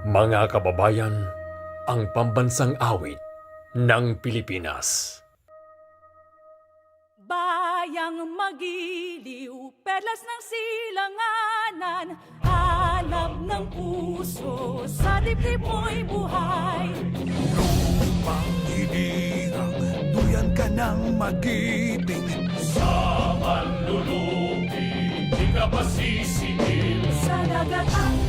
Mga kababayan, ang pambansang awit ng Pilipinas. Bayang magiliw, perlas ng silanganan, hanap ng puso, sa dibdib mo'y buhay. Lupang hinirang, duyan ka ng magiting. Sa manlulupi, di ka pa sisingil. Sa dagat at